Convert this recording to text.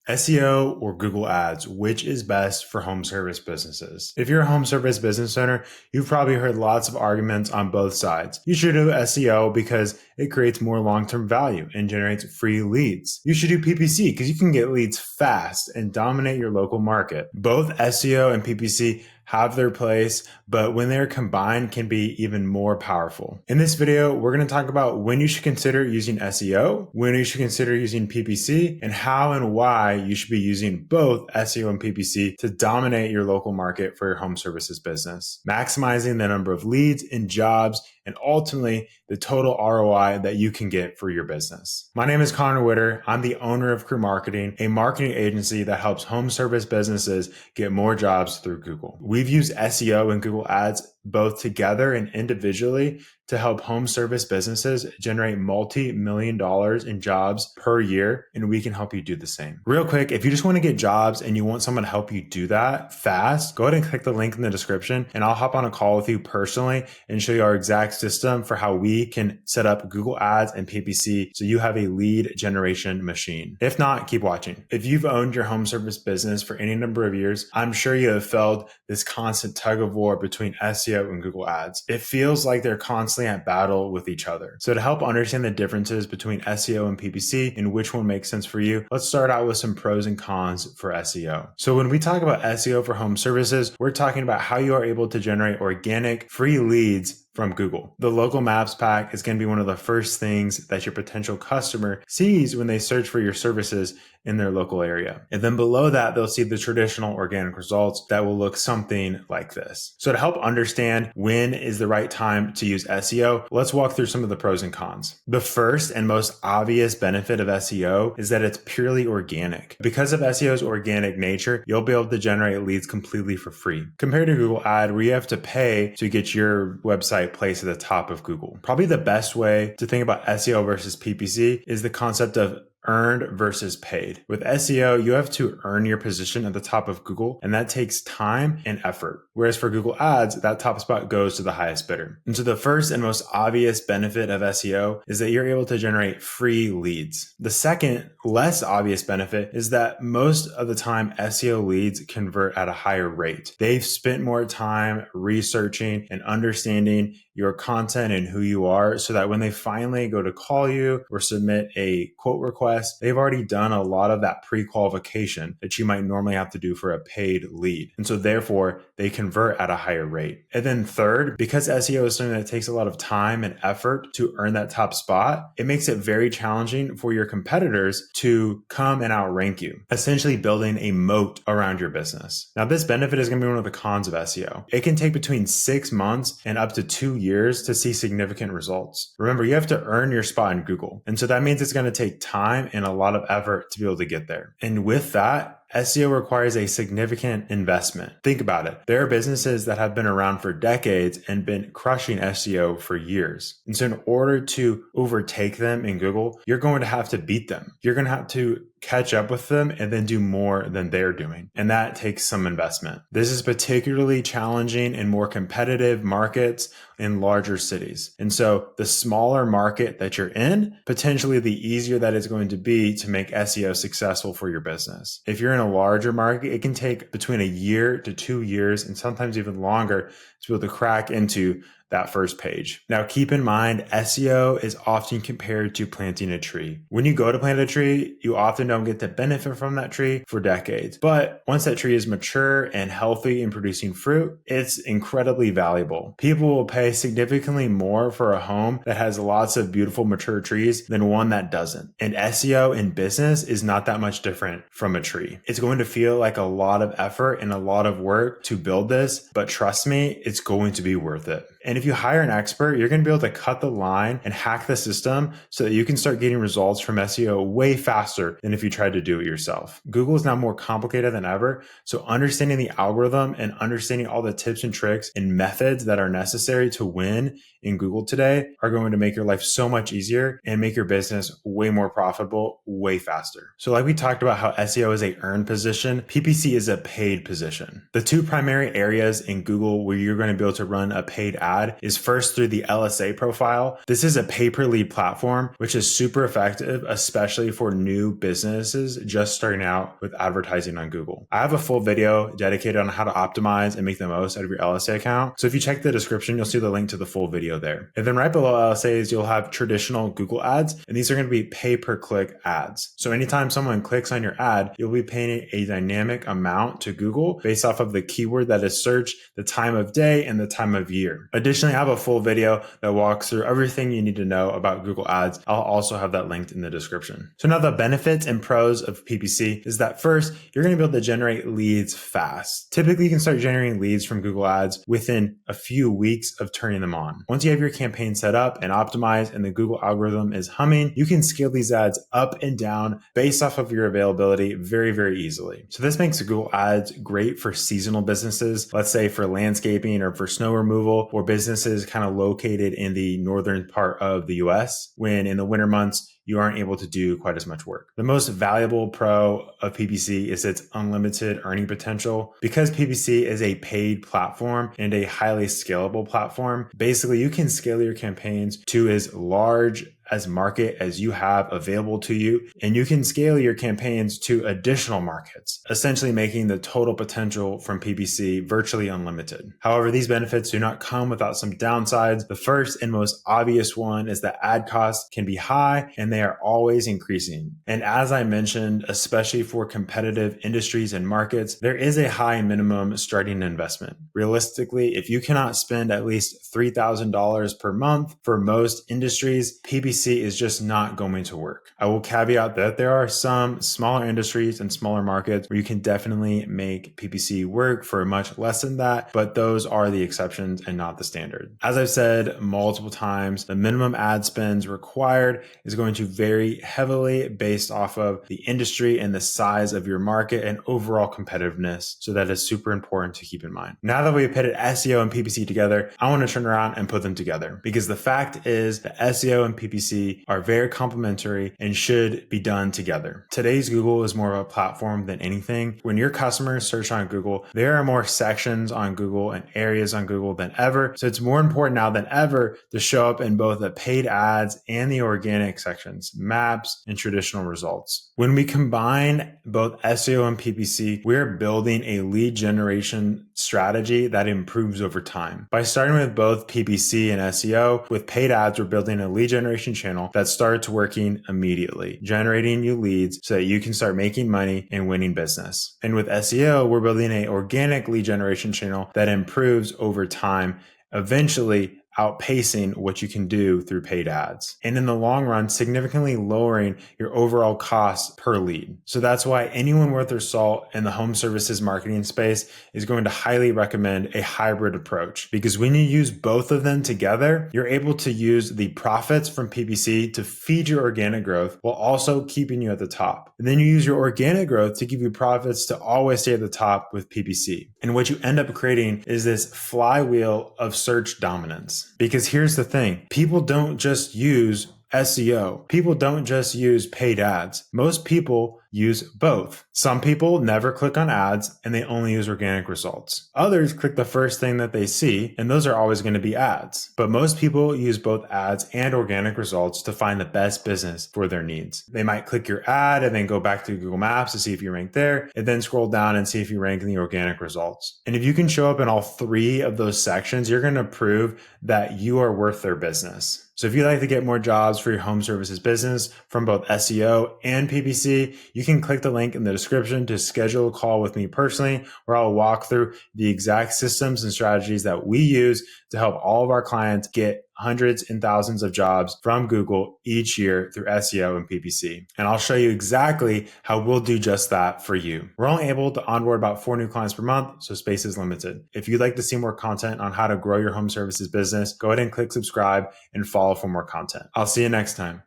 SEO or Google Ads, which is best for home service businesses? If you're a home service business owner, you've probably heard lots of arguments on both sides. You should do SEO because it creates more long-term value and generates free leads. You should do PPC because you can get leads fast and dominate your local market. Both SEO and PPC have their place, but when they're combined can be even more powerful. In this video, we're going to talk about when you should consider using SEO, when you should consider using PPC, and how and why you should be using both SEO and PPC to dominate your local market for your home services business, maximizing the number of leads and jobs, and ultimately the total ROI that you can get for your business. My name is Connor Witter. I'm the owner of Crew Marketing, a marketing agency that helps home service businesses get more jobs through Google. We've used SEO and Google Ads both together and individually to help home service businesses generate multi-million dollars in jobs per year, and we can help you do the same. Real quick, if you just want to get jobs and you want someone to help you do that fast, go ahead and click the link in the description and I'll hop on a call with you personally and show you our exact system for how we can set up Google Ads and PPC so you have a lead generation machine. If not, keep watching. If you've owned your home service business for any number of years, I'm sure you have felt this constant tug of war between SEO and Google Ads. It feels like they're constantly at battle with each other. So to help understand the differences between SEO and PPC and which one makes sense for you, let's start out with some pros and cons for SEO. So when we talk about SEO for home services, we're talking about how you are able to generate organic free leads from Google. The local maps pack is going to be one of the first things that your potential customer sees when they search for your services in their local area. And then below that, they'll see the traditional organic results that will look something like this. So to help understand when is the right time to use SEO, let's walk through some of the pros and cons. The first and most obvious benefit of SEO is that it's purely organic. Because of SEO's organic nature, you'll be able to generate leads completely for free. Compared to Google Ad, where you have to pay to get your website placed at the top of Google. Probably the best way to think about SEO versus PPC is the concept of earned versus paid. With SEO, you have to earn your position at the top of Google, and that takes time and effort. Whereas for Google Ads, that top spot goes to the highest bidder. And so the first and most obvious benefit of SEO is that you're able to generate free leads. The second, less obvious benefit is that most of the time SEO leads convert at a higher rate. They've spent more time researching and understanding your content and who you are so that when they finally go to call you or submit a quote request, they've already done a lot of that pre-qualification that you might normally have to do for a paid lead. And so therefore, they convert at a higher rate. And then third, because SEO is something that takes a lot of time and effort to earn that top spot, it makes it very challenging for your competitors to come and outrank you, essentially building a moat around your business. Now, this benefit is going to be one of the cons of SEO. It can take between 6 months and up to 2 years to see significant results. Remember, you have to earn your spot in Google. And so that means it's going to take time and a lot of effort to be able to get there. And with that, SEO requires a significant investment. Think about it. There are businesses that have been around for decades and been crushing SEO for years. And so in order to overtake them in Google, you're going to have to beat them. You're going to have to catch up with them and then do more than they're doing. And that takes some investment. This is particularly challenging in more competitive markets in larger cities. And so the smaller market that you're in, potentially the easier that it's going to be to make SEO successful for your business. If you're in a larger market, it can take between a year to 2 years and sometimes even longer to be able to crack into that first page. Now, keep in mind, SEO is often compared to planting a tree. When you go to plant a tree, you often don't get to benefit from that tree for decades. But once that tree is mature and healthy and producing fruit, it's incredibly valuable. People will pay significantly more for a home that has lots of beautiful mature trees than one that doesn't. And SEO in business is not that much different from a tree. It's going to feel like a lot of effort and a lot of work to build this, but trust me, it's going to be worth it. And if you hire an expert, you're going to be able to cut the line and hack the system so that you can start getting results from SEO way faster than if you tried to do it yourself. Google is now more complicated than ever. So understanding the algorithm and understanding all the tips and tricks and methods that are necessary to win in Google today are going to make your life so much easier and make your business way more profitable, way faster. So like we talked about how SEO is a earned position, PPC is a paid position. The two primary areas in Google where you're going to be able to run a paid ad is first through the LSA profile. This is a pay-per-lead platform, which is super effective, especially for new businesses just starting out with advertising on Google. I have a full video dedicated on how to optimize and make the most out of your LSA account. So if you check the description, you'll see the link to the full video there. And then right below LSAs, you'll have traditional Google ads, and these are going to be pay-per-click ads. So anytime someone clicks on your ad, you'll be paying a dynamic amount to Google based off of the keyword that is searched, the time of day, and the time of year. Additionally, I have a full video that walks through everything you need to know about Google ads. I'll also have that linked in the description. So now the benefits and pros of PPC is that first, you're going to be able to generate leads fast. Typically, you can start generating leads from Google ads within a few weeks of turning them on. Once you have your campaign set up and optimized and the Google algorithm is humming, you can scale these ads up and down based off of your availability very, very easily. So this makes Google ads great for seasonal businesses, let's say for landscaping or for snow removal, or businesses kind of located in the northern part of the US, when in the winter months, you aren't able to do quite as much work. The most valuable pro of PPC is its unlimited earning potential. Because PPC is a paid platform and a highly scalable platform, basically you can scale your campaigns to as large as market as you have available to you, and you can scale your campaigns to additional markets, essentially making the total potential from PPC virtually unlimited. However, these benefits do not come without some downsides. The first and most obvious one is that ad costs can be high and they are always increasing. And as I mentioned, especially for competitive industries and markets, there is a high minimum starting investment. Realistically, if you cannot spend at least $3,000 per month for most industries, PPC is just not going to work. I will caveat that there are some smaller industries and smaller markets where you can definitely make PPC work for much less than that, but those are the exceptions and not the standard. As I've said multiple times, the minimum ad spends required is going to vary heavily based off of the industry and the size of your market and overall competitiveness. So that is super important to keep in mind. Now that we've pitted SEO and PPC together, I want to turn around and put them together, because the fact is that SEO and PPC are very complementary and should be done together. Today's Google is more of a platform than anything. When your customers search on Google, there are more sections on Google and areas on Google than ever. So it's more important now than ever to show up in both the paid ads and the organic sections, maps, and traditional results. When we combine both SEO and PPC, we're building a lead generation strategy that improves over time. By starting with both PPC and SEO, with paid ads, we're building a lead generation channel that starts working immediately, generating you leads so that you can start making money and winning business. And with SEO, we're building an organic lead generation channel that improves over time, eventually outpacing what you can do through paid ads. And in the long run, significantly lowering your overall cost per lead. So that's why anyone worth their salt in the home services marketing space is going to highly recommend a hybrid approach, because when you use both of them together, you're able to use the profits from PPC to feed your organic growth while also keeping you at the top. And then you use your organic growth to give you profits to always stay at the top with PPC. And what you end up creating is this flywheel of search dominance. Because here's the thing, people don't just use SEO. People don't just use paid ads. Most people use both. Some people never click on ads and they only use organic results. Others click the first thing that they see, and those are always going to be ads. But most people use both ads and organic results to find the best business for their needs. They might click your ad and then go back to Google Maps to see if you rank there, and then scroll down and see if you rank in the organic results. And if you can show up in all three of those sections, you're going to prove that you are worth their business. So if you'd like to get more jobs for your home services business from both SEO and PPC, you can click the link in the description to schedule a call with me personally, where I'll walk through the exact systems and strategies that we use to help all of our clients get hundreds and thousands of jobs from Google each year through SEO and PPC. And I'll show you exactly how we'll do just that for you. We're only able to onboard about 4 new clients per month, so space is limited. If you'd like to see more content on how to grow your home services business, go ahead and click subscribe and follow for more content. I'll see you next time.